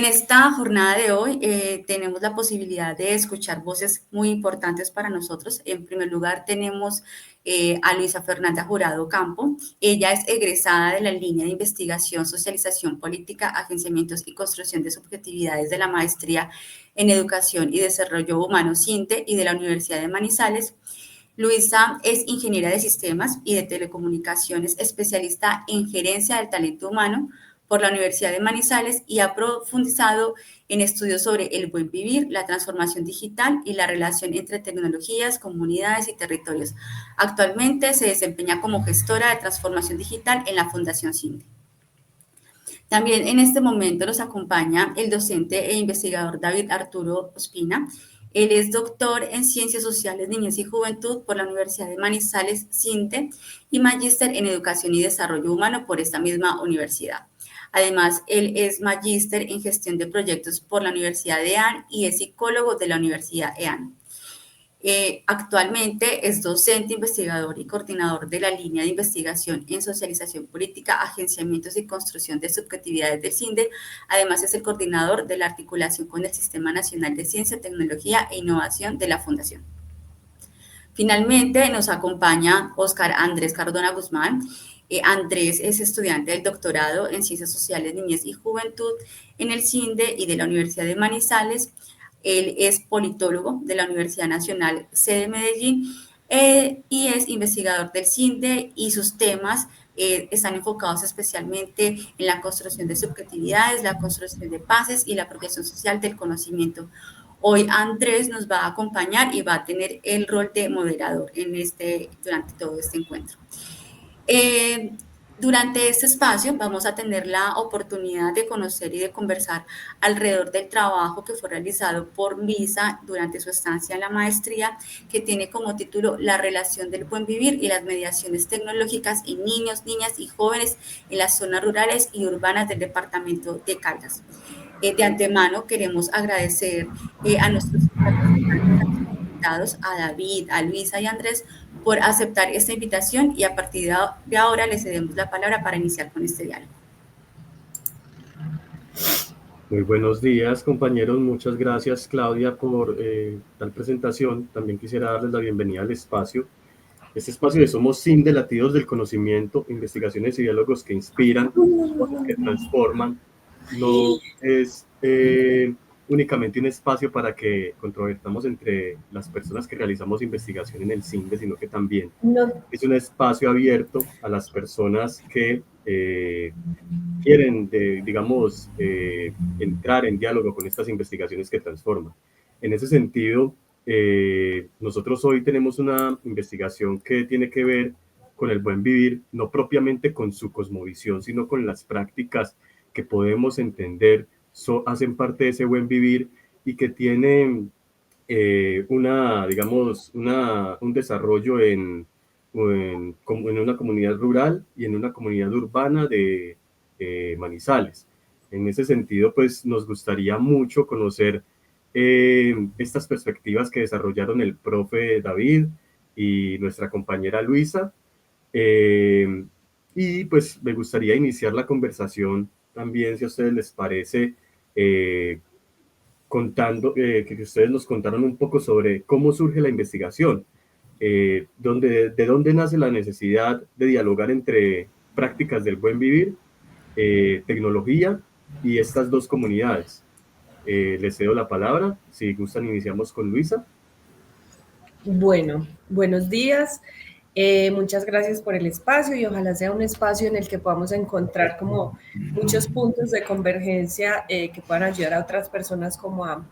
esta jornada de hoy tenemos la posibilidad de escuchar voces muy importantes para nosotros. En primer lugar, tenemos a Luisa Fernanda Jurado Campo. Ella es egresada de la línea de investigación, socialización política, agenciamientos y construcción de subjetividades de la maestría en educación y desarrollo humano CINTE y de la Universidad de Manizales. Luisa es ingeniera de sistemas y de telecomunicaciones, especialista en gerencia del talento humano por la Universidad de Manizales y ha profundizado en estudios sobre el buen vivir, la transformación digital y la relación entre tecnologías, comunidades y territorios. Actualmente se desempeña como gestora de transformación digital en la Fundación CINDE. También en este momento nos acompaña el docente e investigador David Arturo Ospina. Él es doctor en Ciencias Sociales, Niñez y Juventud por la Universidad de Manizales, CINTE, y magíster en Educación y Desarrollo Humano por esta misma universidad. Además, él es magíster en Gestión de Proyectos por la Universidad de EAN y es psicólogo de la Universidad EAN. Actualmente es docente, investigador y coordinador de la línea de investigación en socialización política, agenciamientos y construcción de subjetividades del CINDE. Además es el coordinador de la articulación con el Sistema Nacional de Ciencia, Tecnología e Innovación de la Fundación. Finalmente nos acompaña Óscar Andrés Cardona Guzmán. Andrés es estudiante del doctorado en Ciencias Sociales, Niñez y Juventud en el CINDE y de la Universidad de Manizales. Él es politólogo de la Universidad Nacional sede Medellín y es investigador del CINDE y sus temas están enfocados especialmente en la construcción de subjetividades, la construcción de paces y la apropiación social del conocimiento. Hoy Andrés nos va a acompañar y va a tener el rol de moderador durante todo este encuentro. Durante este espacio vamos a tener la oportunidad de conocer y de conversar alrededor del trabajo que fue realizado por Luisa durante su estancia en la maestría, que tiene como título La relación del buen vivir y las mediaciones tecnológicas en niños, niñas y jóvenes en las zonas rurales y urbanas del departamento de Caldas. De antemano queremos agradecer a nuestros invitados, a David, a Luisa y a Andrés, por aceptar esta invitación y a partir de ahora les cedemos la palabra para iniciar con este diálogo. Muy buenos días, compañeros. Muchas gracias, Claudia, por tal presentación. También quisiera darles la bienvenida al espacio. Este espacio de Somos CINDE, Latidos del Conocimiento, investigaciones y diálogos que inspiran, que transforman. No es únicamente un espacio para que controvertamos entre las personas que realizamos investigación en el CINDE, sino que también es un espacio abierto a las personas que quieren, entrar en diálogo con estas investigaciones que transforman. En ese sentido, nosotros hoy tenemos una investigación que tiene que ver con el buen vivir, no propiamente con su cosmovisión, sino con las prácticas que podemos entender hacen parte de ese buen vivir y que tienen un desarrollo en una comunidad rural y en una comunidad urbana de Manizales. En ese sentido, pues nos gustaría mucho conocer estas perspectivas que desarrollaron el profe David y nuestra compañera Luisa. Y pues me gustaría iniciar la conversación también, si a ustedes les parece, contando, que ustedes nos contaron un poco sobre cómo surge la investigación, de dónde nace la necesidad de dialogar entre prácticas del buen vivir, tecnología y estas dos comunidades. Les cedo la palabra. Si gustan, iniciamos con Luisa. Bueno, buenos días. Muchas gracias por el espacio y ojalá sea un espacio en el que podamos encontrar como muchos puntos de convergencia que puedan ayudar a otras personas como a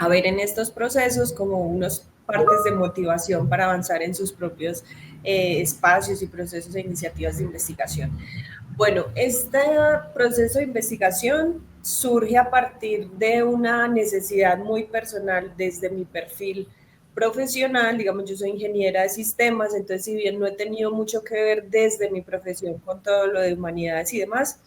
ver en estos procesos como unos partes de motivación para avanzar en sus propios espacios y procesos e iniciativas de investigación. Bueno, este proceso de investigación surge a partir de una necesidad muy personal desde mi perfil profesional. Digamos, yo soy ingeniera de sistemas, entonces si bien no he tenido mucho que ver desde mi profesión con todo lo de humanidades y demás,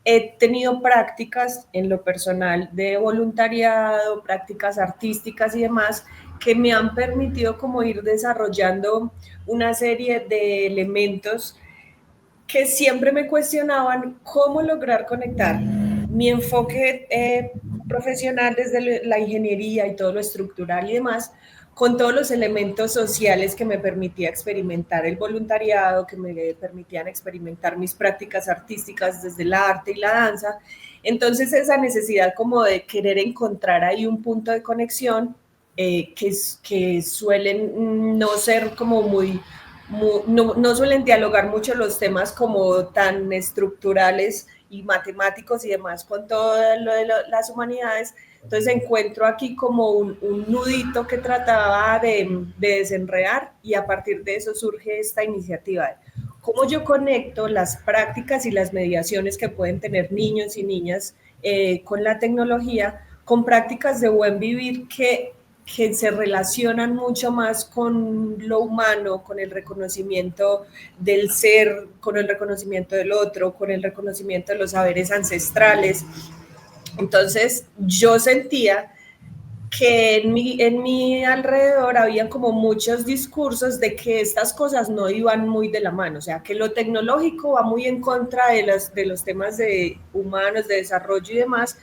he tenido prácticas en lo personal de voluntariado, prácticas artísticas y demás que me han permitido como ir desarrollando una serie de elementos que siempre me cuestionaban cómo lograr conectar mi enfoque profesional desde la ingeniería y todo lo estructural y demás, con todos los elementos sociales que me permitía experimentar el voluntariado, que me permitían experimentar mis prácticas artísticas desde el arte y la danza. Entonces esa necesidad como de querer encontrar ahí un punto de conexión que suelen no ser como no suelen dialogar mucho los temas como tan estructurales y matemáticos y demás con todo lo de las humanidades. Entonces encuentro aquí como un nudito que trataba de desenredar y a partir de eso surge esta iniciativa de cómo yo conecto las prácticas y las mediaciones que pueden tener niños y niñas con la tecnología, con prácticas de buen vivir que se relacionan mucho más con lo humano, con el reconocimiento del ser, con el reconocimiento del otro, con el reconocimiento de los saberes ancestrales. Entonces yo sentía que en mi alrededor había como muchos discursos de que estas cosas no iban muy de la mano, o sea, que lo tecnológico va muy en contra de los temas de humanos, de desarrollo y demás,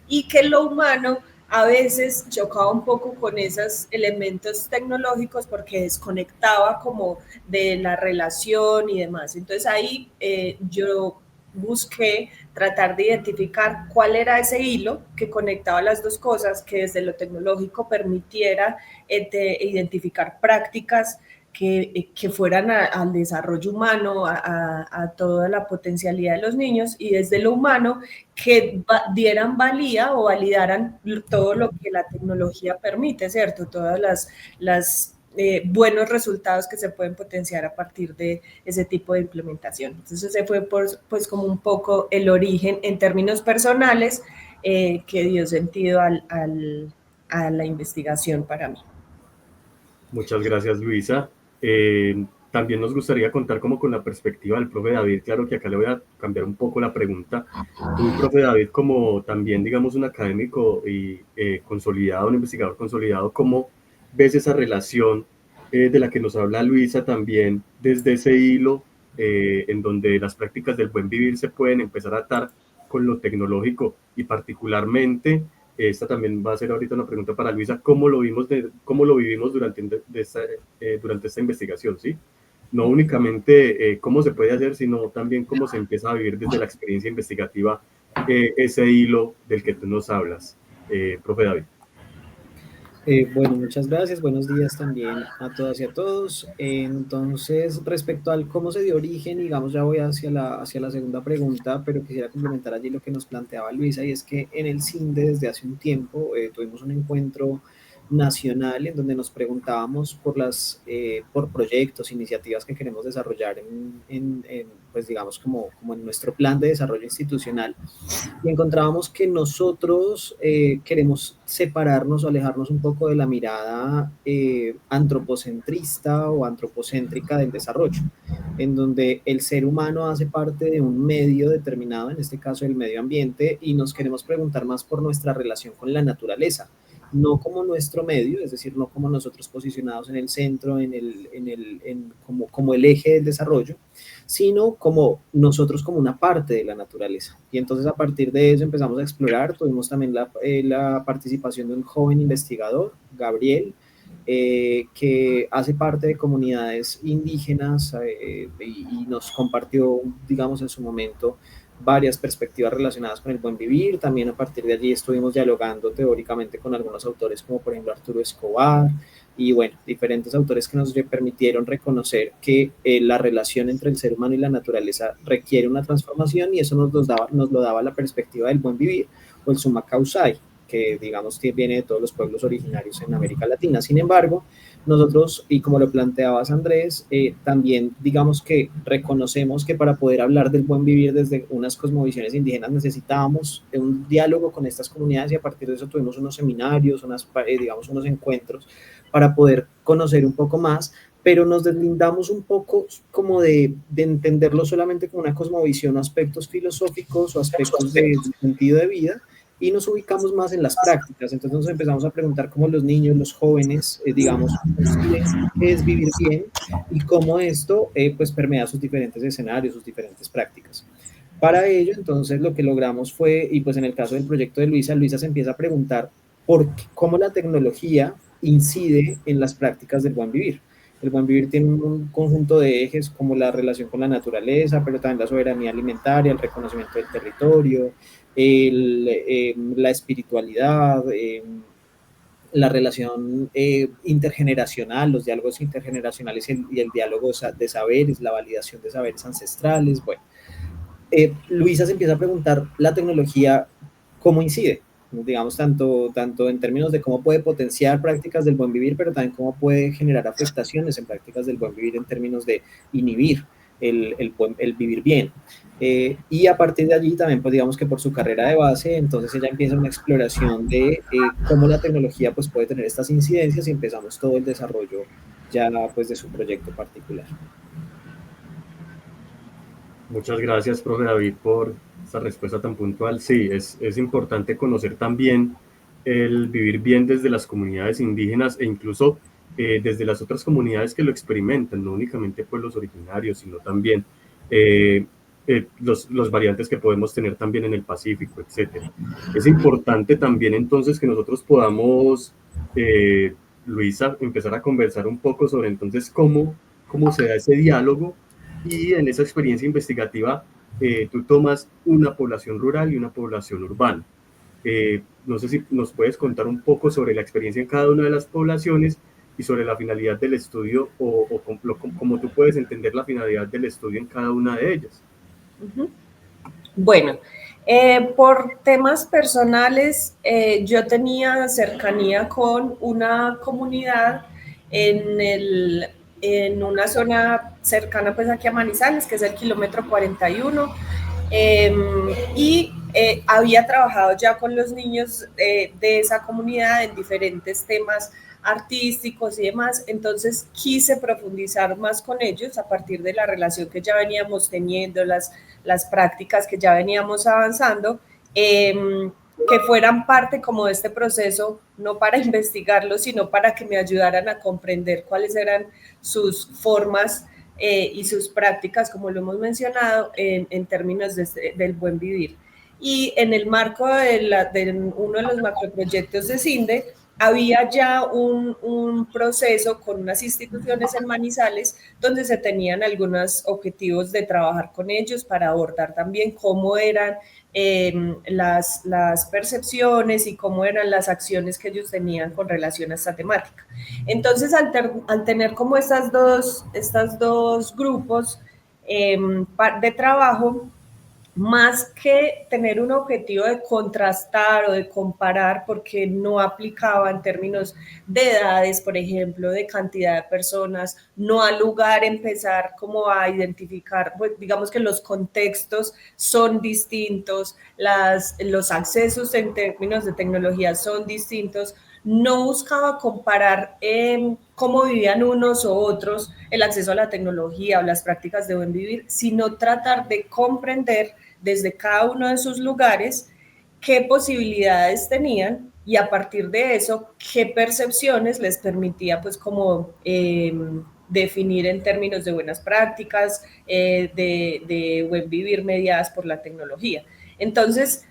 y que lo humano a veces chocaba un poco con esos elementos tecnológicos porque desconectaba como de la relación y demás. Entonces ahí yo busqué tratar de identificar cuál era ese hilo que conectaba las dos cosas, que desde lo tecnológico permitiera identificar prácticas que fueran al desarrollo humano, a toda la potencialidad de los niños, y desde lo humano que dieran valía o validaran todo lo que la tecnología permite, ¿cierto? Todas las buenos resultados que se pueden potenciar a partir de ese tipo de implementación. Entonces ese fue pues como un poco el origen en términos personales que dio sentido a la investigación para mí. Muchas gracias, Luisa. También nos gustaría contar como con la perspectiva del profe David. Claro que acá le voy a cambiar un poco la pregunta. Tú, profe David, como también, digamos, un académico y consolidado, un investigador consolidado, ¿cómo ves esa relación de la que nos habla Luisa también desde ese hilo en donde las prácticas del buen vivir se pueden empezar a atar con lo tecnológico y particularmente esta también va a ser ahorita una pregunta para Luisa, ¿cómo lo vivimos durante esta investigación? ¿Sí? No únicamente cómo se puede hacer, sino también cómo se empieza a vivir desde la experiencia investigativa ese hilo del que tú nos hablas. Profe David. Bueno, muchas gracias. Buenos días también a todas y a todos. Entonces, respecto al cómo se dio origen, digamos, ya voy hacia la segunda pregunta, pero quisiera complementar allí lo que nos planteaba Luisa, y es que en el CINDE desde hace un tiempo tuvimos un encuentro nacional en donde nos preguntábamos por proyectos, iniciativas que queremos desarrollar pues digamos como en nuestro plan de desarrollo institucional, y encontrábamos que nosotros queremos separarnos o alejarnos un poco de la mirada antropocentrista o antropocéntrica del desarrollo, en donde el ser humano hace parte de un medio determinado, en este caso el medio ambiente, y nos queremos preguntar más por nuestra relación con la naturaleza, no como nuestro medio, es decir, no como nosotros posicionados en el centro, como el eje del desarrollo, sino como nosotros como una parte de la naturaleza. Y entonces a partir de eso empezamos a explorar, tuvimos también la participación de un joven investigador, Gabriel, que hace parte de comunidades indígenas y nos compartió, digamos, en su momento varias perspectivas relacionadas con el buen vivir. También a partir de allí estuvimos dialogando teóricamente con algunos autores como por ejemplo Arturo Escobar y bueno, diferentes autores que nos permitieron reconocer que la relación entre el ser humano y la naturaleza requiere una transformación, y eso nos lo daba la perspectiva del buen vivir o el summa causai, que digamos viene de todos los pueblos originarios en América Latina. Sin embargo, nosotros, y como lo planteabas Andrés, también digamos que reconocemos que para poder hablar del buen vivir desde unas cosmovisiones indígenas necesitábamos un diálogo con estas comunidades, y a partir de eso tuvimos unos seminarios, digamos unos encuentros para poder conocer un poco más, pero nos deslindamos un poco como de entenderlo solamente como una cosmovisión o aspectos filosóficos o aspectos de sentido de vida, y nos ubicamos más en las prácticas. Entonces nos empezamos a preguntar cómo los niños, los jóvenes, digamos, qué es vivir bien y cómo esto pues permea sus diferentes escenarios, sus diferentes prácticas. Para ello, entonces, lo que logramos fue, y pues en el caso del proyecto de Luisa, Luisa se empieza a preguntar cómo la tecnología incide en las prácticas del buen vivir. El buen vivir tiene un conjunto de ejes como la relación con la naturaleza, pero también la soberanía alimentaria, el reconocimiento del territorio, la espiritualidad, la relación intergeneracional, los diálogos intergeneracionales y el diálogo de saberes, la validación de saberes ancestrales. Bueno, Luisa se empieza a preguntar la tecnología cómo incide, digamos, tanto en términos de cómo puede potenciar prácticas del buen vivir, pero también cómo puede generar afectaciones en prácticas del buen vivir en términos de inhibir el vivir bien. Y a partir de allí también, pues digamos que por su carrera de base, entonces ella empieza una exploración de cómo la tecnología pues puede tener estas incidencias y empezamos todo el desarrollo ya pues de su proyecto particular. Muchas gracias, profe David, por esta respuesta tan puntual. Sí, es importante conocer también el vivir bien desde las comunidades indígenas e incluso desde las otras comunidades que lo experimentan, no únicamente pueblos originarios, sino también los variantes que podemos tener también en el Pacífico, etc. Es importante también entonces que nosotros podamos, Luisa, empezar a conversar un poco sobre entonces cómo se da ese diálogo. Y en esa experiencia investigativa, tú tomas una población rural y una población urbana. No sé si nos puedes contar un poco sobre la experiencia en cada una de las poblaciones y sobre la finalidad del estudio o cómo tú puedes entender la finalidad del estudio en cada una de ellas. Bueno, por temas personales, yo tenía cercanía con una comunidad en una zona cercana pues aquí a Manizales, que es el kilómetro 41, y había trabajado ya con los niños de esa comunidad en diferentes temas artísticos y demás, entonces quise profundizar más con ellos a partir de la relación que ya veníamos teniendo, las prácticas que ya veníamos avanzando, que fueran parte como de este proceso, no para investigarlo, sino para que me ayudaran a comprender cuáles eran sus formas y sus prácticas, como lo hemos mencionado, en términos del buen vivir. Y en el marco de uno de los macroproyectos de CINDE, había ya un proceso con unas instituciones en Manizales donde se tenían algunos objetivos de trabajar con ellos para abordar también cómo eran las percepciones y cómo eran las acciones que ellos tenían con relación a esta temática. Entonces, al tener como estas dos grupos de trabajo, más que tener un objetivo de contrastar o de comparar, porque no aplicaba en términos de edades, por ejemplo, de cantidad de personas, no al lugar empezar como a identificar, pues digamos que los contextos son distintos, los accesos en términos de tecnología son distintos, no buscaba comparar cómo vivían unos o otros el acceso a la tecnología o las prácticas de buen vivir, sino tratar de comprender desde cada uno de sus lugares qué posibilidades tenían y a partir de eso qué percepciones les permitía pues como definir en términos de buenas prácticas, de buen vivir mediadas por la tecnología. Entonces,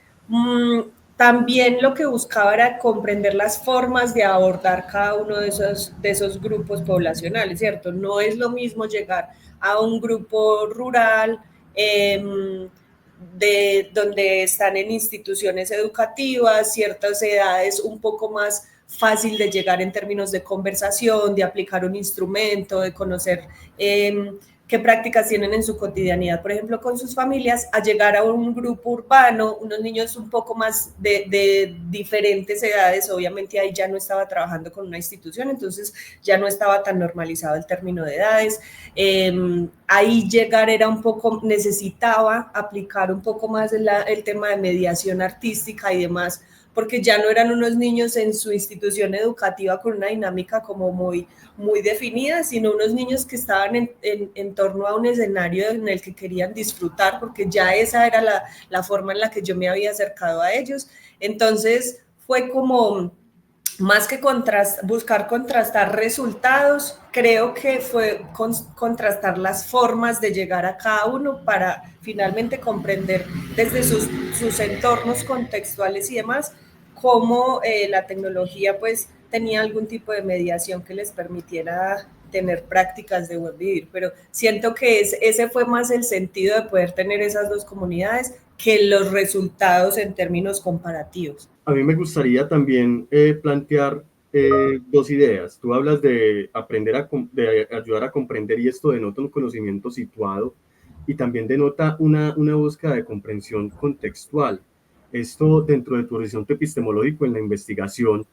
también lo que buscaba era comprender las formas de abordar cada uno de esos grupos poblacionales, ¿cierto? No es lo mismo llegar a un grupo rural donde están en instituciones educativas, ciertas edades un poco más fácil de llegar en términos de conversación, de aplicar un instrumento, de conocer qué prácticas tienen en su cotidianidad, por ejemplo, con sus familias, a llegar a un grupo urbano, unos niños un poco más de diferentes edades, obviamente ahí ya no estaba trabajando con una institución, entonces ya no estaba tan normalizado el término de edades, ahí llegar era un poco, necesitaba aplicar un poco más el tema de mediación artística y demás, porque ya no eran unos niños en su institución educativa con una dinámica como muy definida, sino unos niños que estaban en torno a un escenario en el que querían disfrutar, porque ya esa era la forma en la que yo me había acercado a ellos. Entonces fue como más que buscar contrastar resultados, creo que fue contrastar las formas de llegar a cada uno para finalmente comprender desde sus entornos contextuales y demás cómo la tecnología pues tenía algún tipo de mediación que les permitiera tener prácticas de buen vivir, pero siento que ese fue más el sentido de poder tener esas dos comunidades que los resultados en términos comparativos. A mí me gustaría también plantear dos ideas. Tú hablas de de ayudar a comprender, y esto denota un conocimiento situado y también denota una búsqueda de comprensión contextual. Esto dentro de tu horizonte epistemológico en la investigación,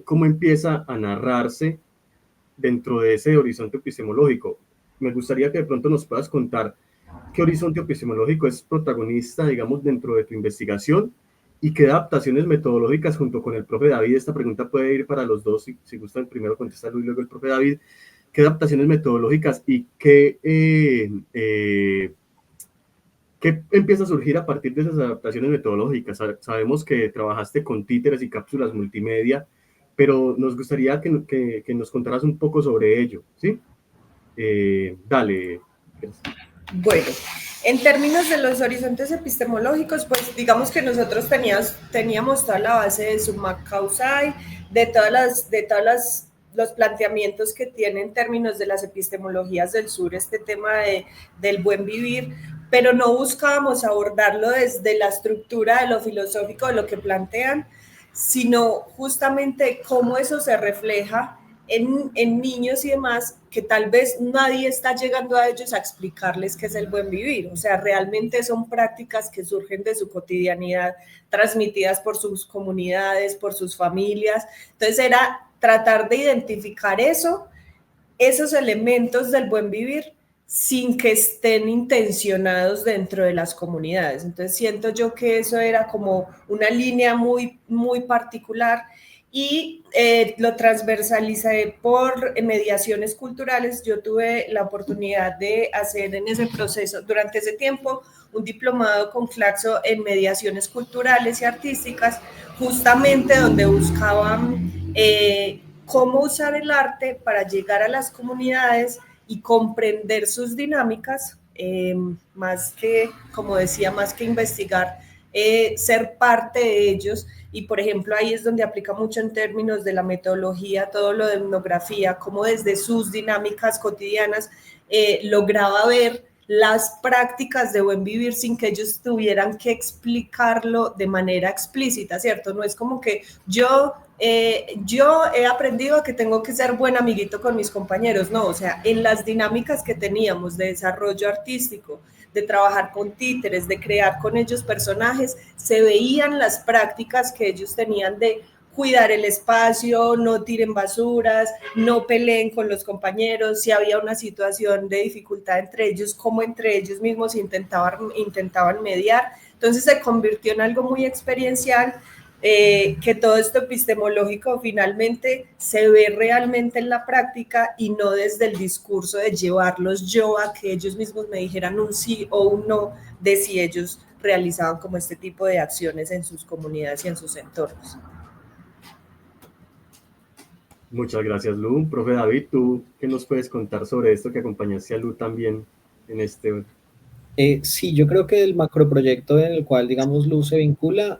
¿cómo empieza a narrarse dentro de ese horizonte epistemológico? Me gustaría que de pronto nos puedas contar qué horizonte epistemológico es protagonista, digamos, dentro de tu investigación y qué adaptaciones metodológicas junto con el profe David. Esta pregunta puede ir para los dos, si gustan primero contestarlo y luego el profe David. ¿Qué adaptaciones metodológicas y qué empieza a surgir a partir de esas adaptaciones metodológicas? Sabemos que trabajaste con títeres y cápsulas multimedia, pero nos gustaría que nos contaras un poco sobre ello, ¿sí? Dale. Bueno, en términos de los horizontes epistemológicos, pues digamos que nosotros teníamos toda la base de Summa Causae, de todas los planteamientos que tiene en términos de las epistemologías del sur este tema del buen vivir, pero no buscábamos abordarlo desde la estructura de lo filosófico de lo que plantean, sino justamente cómo eso se refleja en niños y demás, que tal vez nadie está llegando a ellos a explicarles qué es el buen vivir. O sea, realmente son prácticas que surgen de su cotidianidad, transmitidas por sus comunidades, por sus familias. Entonces era tratar de identificar esos elementos del buen vivir sin que estén intencionados dentro de las comunidades. Entonces siento yo que eso era como una línea muy, muy particular y lo transversalicé por mediaciones culturales. Yo tuve la oportunidad de hacer en ese proceso, durante ese tiempo, un diplomado con Claxo en mediaciones culturales y artísticas, justamente donde buscaban cómo usar el arte para llegar a las comunidades y comprender sus dinámicas, más que, como decía, más que investigar, ser parte de ellos. Y por ejemplo ahí es donde aplica mucho en términos de la metodología, todo lo de etnografía, cómo desde sus dinámicas cotidianas lograba ver las prácticas de buen vivir sin que ellos tuvieran que explicarlo de manera explícita, ¿cierto? No es como que yo he aprendido que tengo que ser buen amiguito con mis compañeros, no, o sea, en las dinámicas que teníamos de desarrollo artístico, de trabajar con títeres, de crear con ellos personajes, se veían las prácticas que ellos tenían de cuidar el espacio, no tiren basuras, no peleen con los compañeros, si había una situación de dificultad entre ellos, cómo entre ellos mismos intentaban mediar. Entonces se convirtió en algo muy experiencial, que todo esto epistemológico finalmente se ve realmente en la práctica y no desde el discurso de llevarlos yo a que ellos mismos me dijeran un sí o un no de si ellos realizaban como este tipo de acciones en sus comunidades y en sus entornos. Muchas gracias, Lu. Profe David, ¿tú qué nos puedes contar sobre esto que acompañaste a Lu también en este? Sí, yo creo que el macroproyecto en el cual, digamos, Luz se vincula,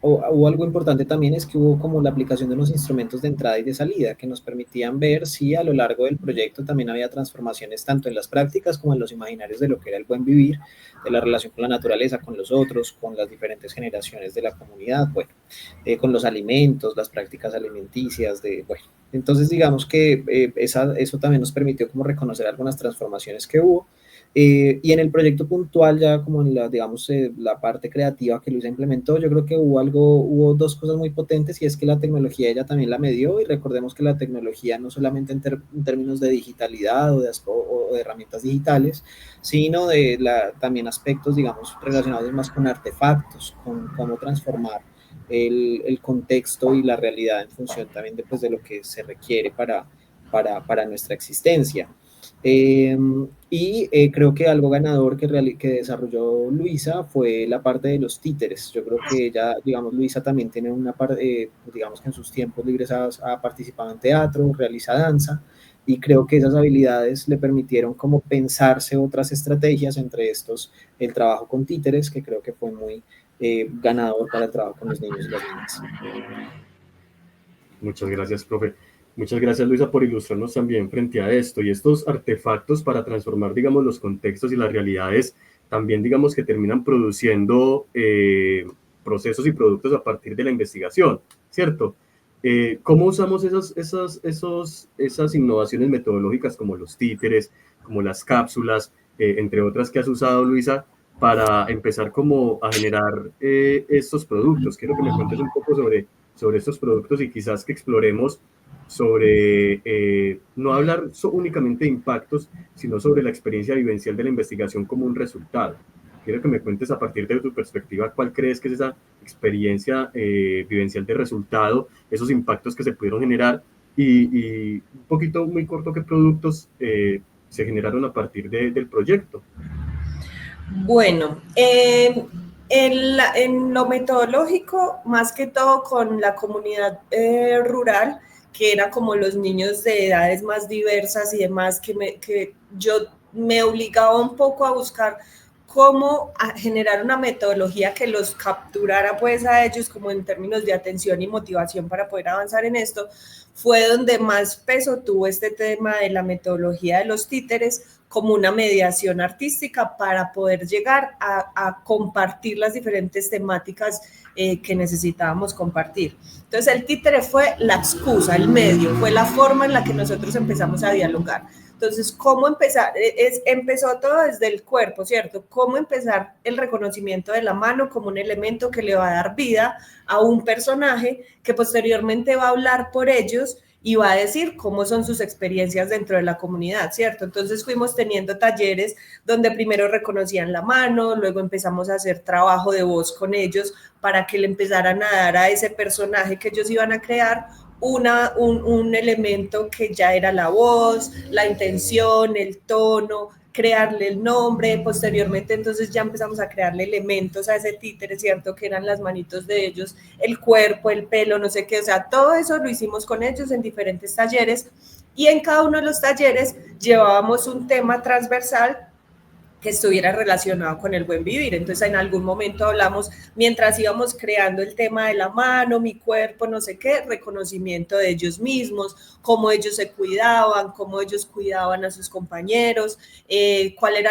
hubo algo importante también, es que hubo como la aplicación de unos instrumentos de entrada y de salida que nos permitían ver si a lo largo del proyecto también había transformaciones tanto en las prácticas como en los imaginarios de lo que era el buen vivir, de la relación con la naturaleza, con los otros, con las diferentes generaciones de la comunidad, bueno, con los alimentos, las prácticas alimenticias, bueno. Entonces, digamos que eso también nos permitió como reconocer algunas transformaciones que hubo. Y en el proyecto puntual, ya como en la, digamos, la parte creativa que Luisa implementó, yo creo que hubo dos cosas muy potentes, y es que la tecnología ella también la medió, y recordemos que la tecnología no solamente en términos de digitalidad o de herramientas digitales, sino también aspectos, digamos, relacionados más con artefactos, con cómo transformar el contexto y la realidad en función también de lo que se requiere para nuestra existencia. Creo que algo ganador que desarrolló Luisa fue la parte de los títeres. Yo creo que ella, digamos, Luisa también tiene una parte, digamos que en sus tiempos libres ha participado en teatro, realiza danza, y creo que esas habilidades le permitieron como pensarse otras estrategias, entre estos el trabajo con títeres, que creo que fue muy ganador para el trabajo con los niños y las niñas. Muchas gracias, profe. Muchas gracias, Luisa, por ilustrarnos también frente a esto y estos artefactos para transformar, digamos, los contextos y las realidades, también, digamos, que terminan produciendo procesos y productos a partir de la investigación, ¿cierto? ¿Cómo usamos esas innovaciones metodológicas como los títeres, como las cápsulas, entre otras que has usado, Luisa, para empezar como a generar estos productos? Quiero que me cuentes un poco sobre estos productos y quizás que exploremos sobre no hablar únicamente de impactos, sino sobre la experiencia vivencial de la investigación como un resultado. Quiero que me cuentes a partir de tu perspectiva cuál crees que es esa experiencia vivencial de resultado, esos impactos que se pudieron generar y un poquito muy corto qué productos se generaron a partir del proyecto. Bueno, en lo metodológico, más que todo con la comunidad rural, que era como los niños de edades más diversas y demás, que yo me obligaba un poco a buscar cómo generar una metodología que los capturara pues a ellos como en términos de atención y motivación para poder avanzar en esto, fue donde más peso tuvo este tema de la metodología de los títeres como una mediación artística para poder llegar a compartir las diferentes temáticas que necesitábamos compartir. Entonces el títere fue la excusa, el medio, fue la forma en la que nosotros empezamos a dialogar. Entonces, ¿cómo empezar? Empezó todo desde el cuerpo, ¿cierto? ¿Cómo empezar el reconocimiento de la mano como un elemento que le va a dar vida a un personaje que posteriormente va a hablar por ellos y va a decir cómo son sus experiencias dentro de la comunidad, ¿cierto? Entonces fuimos teniendo talleres donde primero reconocían la mano, luego empezamos a hacer trabajo de voz con ellos para que le empezaran a dar a ese personaje que ellos iban a crear un elemento que ya era la voz, la intención, el tono, crearle el nombre, posteriormente entonces ya empezamos a crearle elementos a ese títere, ¿cierto? Que eran las manitos de ellos, el cuerpo, el pelo, no sé qué, o sea, todo eso lo hicimos con ellos en diferentes talleres y en cada uno de los talleres llevábamos un tema transversal que estuviera relacionado con el buen vivir. Entonces, en algún momento hablamos, mientras íbamos creando el tema de la mano, mi cuerpo, no sé qué, reconocimiento de ellos mismos, cómo ellos se cuidaban, cómo ellos cuidaban a sus compañeros, cuáles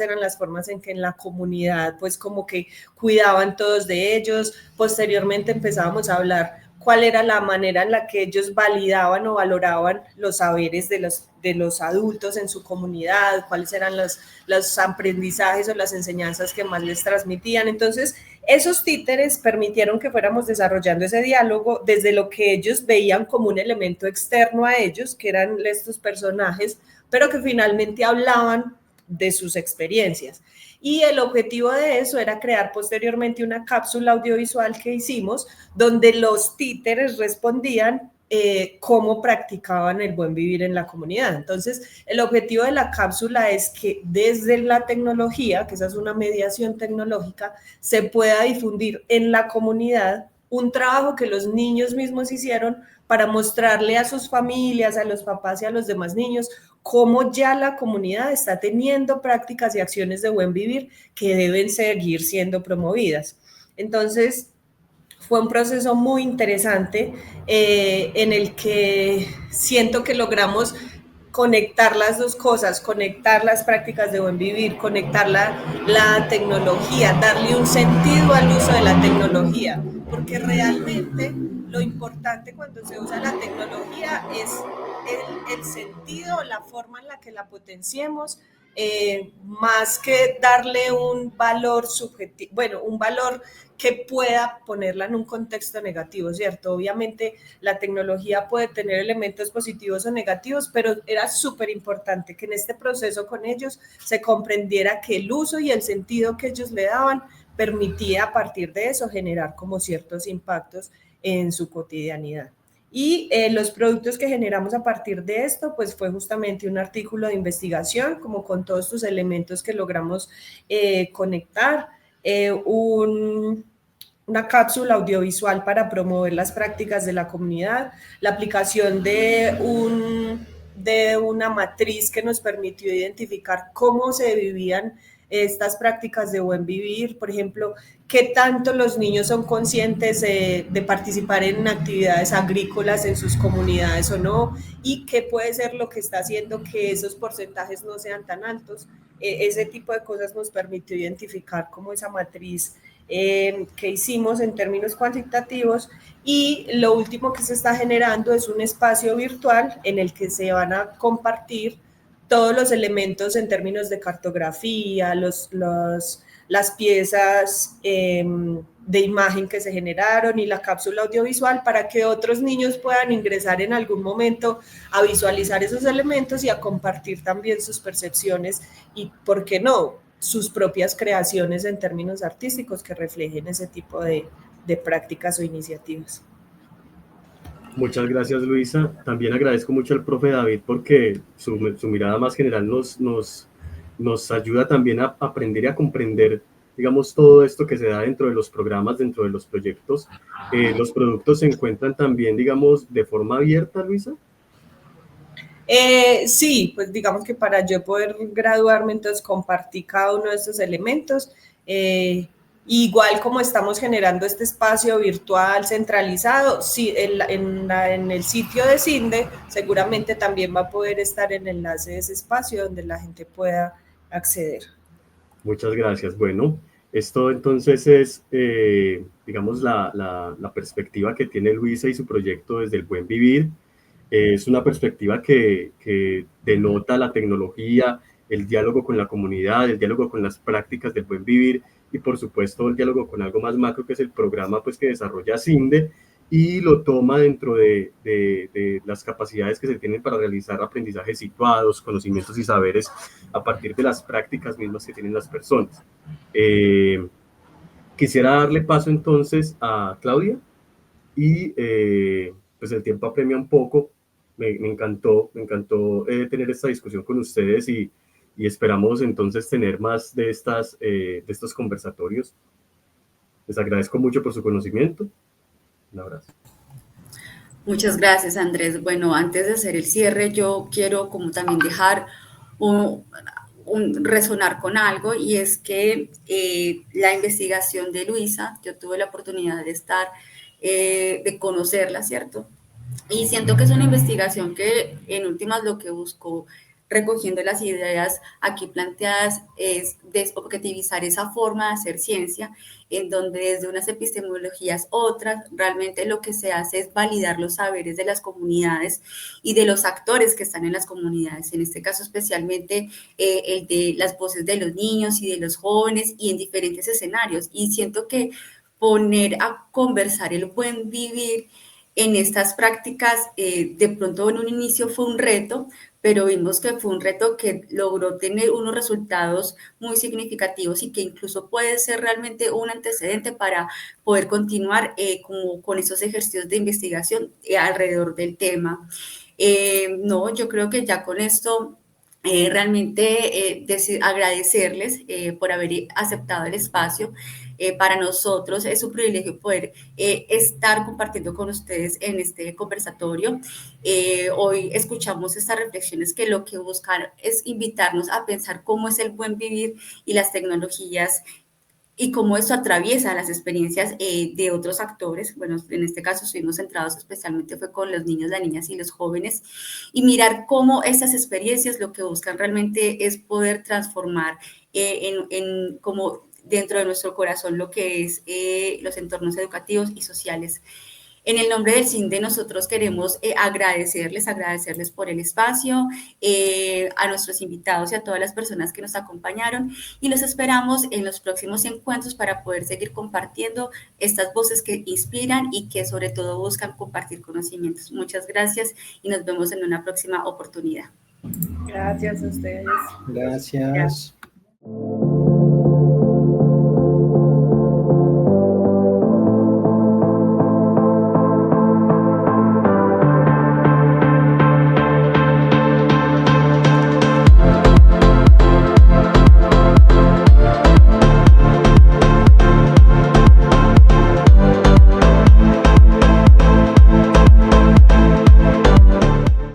eran las formas en que en la comunidad, pues como que cuidaban todos de ellos. Posteriormente empezábamos a hablar cuál era la manera en la que ellos validaban o valoraban los saberes de los adultos en su comunidad, cuáles eran los aprendizajes o las enseñanzas que más les transmitían. Entonces, esos títeres permitieron que fuéramos desarrollando ese diálogo desde lo que ellos veían como un elemento externo a ellos, que eran estos personajes, pero que finalmente hablaban de sus experiencias. Y el objetivo de eso era crear posteriormente una cápsula audiovisual que hicimos donde los títeres respondían cómo practicaban el buen vivir en la comunidad. Entonces, el objetivo de la cápsula es que desde la tecnología, que esa es una mediación tecnológica, se pueda difundir en la comunidad un trabajo que los niños mismos hicieron para mostrarle a sus familias, a los papás y a los demás niños cómo ya la comunidad está teniendo prácticas y acciones de buen vivir que deben seguir siendo promovidas. Entonces, fue un proceso muy interesante en el que siento que logramos conectar las dos cosas, conectar las prácticas de buen vivir, conectar la tecnología, darle un sentido al uso de la tecnología, porque realmente lo importante cuando se usa la tecnología es el sentido, la forma en la que la potenciemos, más que darle un valor subjetivo, bueno, un valor que pueda ponerla en un contexto negativo, ¿cierto? Obviamente la tecnología puede tener elementos positivos o negativos, pero era súper importante que en este proceso con ellos se comprendiera que el uso y el sentido que ellos le daban permitía a partir de eso generar como ciertos impactos en su cotidianidad. Y los productos que generamos a partir de esto, pues fue justamente un artículo de investigación, como con todos estos elementos que logramos conectar, una cápsula audiovisual para promover las prácticas de la comunidad, la aplicación de una matriz que nos permitió identificar cómo se vivían estas prácticas de buen vivir, por ejemplo, qué tanto los niños son conscientes de participar en actividades agrícolas en sus comunidades o no, y qué puede ser lo que está haciendo que esos porcentajes no sean tan altos. Ese tipo de cosas nos permitió identificar como esa matriz que hicimos en términos cuantitativos, y lo último que se está generando es un espacio virtual en el que se van a compartir todos los elementos en términos de cartografía, las piezas de imagen que se generaron y la cápsula audiovisual, para que otros niños puedan ingresar en algún momento a visualizar esos elementos y a compartir también sus percepciones y, ¿por qué no?, sus propias creaciones en términos artísticos que reflejen ese tipo de prácticas o iniciativas. Muchas gracias, Luisa. También agradezco mucho al profe David porque su mirada más general nos ayuda también a aprender y a comprender, digamos, todo esto que se da dentro de los programas, dentro de los proyectos. ¿Los productos se encuentran también, digamos, de forma abierta, Luisa? Sí, pues digamos que para yo poder graduarme, entonces compartí cada uno de estos elementos. Igual como estamos generando este espacio virtual centralizado, sí, en el sitio de CINDE seguramente también va a poder estar el enlace de ese espacio donde la gente pueda acceder. Muchas gracias. Bueno, esto entonces es, digamos, la perspectiva que tiene Luisa y su proyecto desde el buen vivir. Es una perspectiva que denota la tecnología, el diálogo con la comunidad, el diálogo con las prácticas del buen vivir y por supuesto el diálogo con algo más macro que es el programa pues, que desarrolla CINDE y lo toma dentro de las capacidades que se tienen para realizar aprendizajes situados, conocimientos y saberes a partir de las prácticas mismas que tienen las personas. Quisiera darle paso entonces a Claudia y pues el tiempo apremia un poco. Me encantó tener esta discusión con ustedes y esperamos entonces tener más de estos conversatorios. Les agradezco mucho por su conocimiento. Un abrazo. Muchas gracias, Andrés. Bueno, antes de hacer el cierre, yo quiero como también dejar resonar con algo, y es que la investigación de Luisa, yo tuve la oportunidad de estar, de conocerla, ¿cierto? Y siento que es una investigación que en últimas lo que buscó, recogiendo las ideas aquí planteadas, es desobjetivizar esa forma de hacer ciencia, en donde desde unas epistemologías otras, realmente lo que se hace es validar los saberes de las comunidades y de los actores que están en las comunidades, en este caso especialmente el de las voces de los niños y de los jóvenes y en diferentes escenarios. Y siento que poner a conversar el buen vivir en estas prácticas, de pronto en un inicio fue un reto, pero vimos que fue un reto que logró tener unos resultados muy significativos y que incluso puede ser realmente un antecedente para poder continuar con esos ejercicios de investigación alrededor del tema. No, yo creo que ya con esto realmente agradecerles por haber aceptado el espacio. Para nosotros es un privilegio poder estar compartiendo con ustedes en este conversatorio. Hoy escuchamos estas reflexiones que lo que buscan es invitarnos a pensar cómo es el buen vivir y las tecnologías y cómo esto atraviesa las experiencias de otros actores. Bueno, en este caso estuvimos centrados especialmente fue con los niños, las niñas y los jóvenes, y mirar cómo estas experiencias lo que buscan realmente es poder transformar como dentro de nuestro corazón lo que es los entornos educativos y sociales. En el nombre del CINDE nosotros queremos agradecerles por el espacio, a nuestros invitados y a todas las personas que nos acompañaron, y los esperamos en los próximos encuentros para poder seguir compartiendo estas voces que inspiran y que sobre todo buscan compartir conocimientos. Muchas gracias y nos vemos en una próxima oportunidad. Gracias a ustedes. Gracias.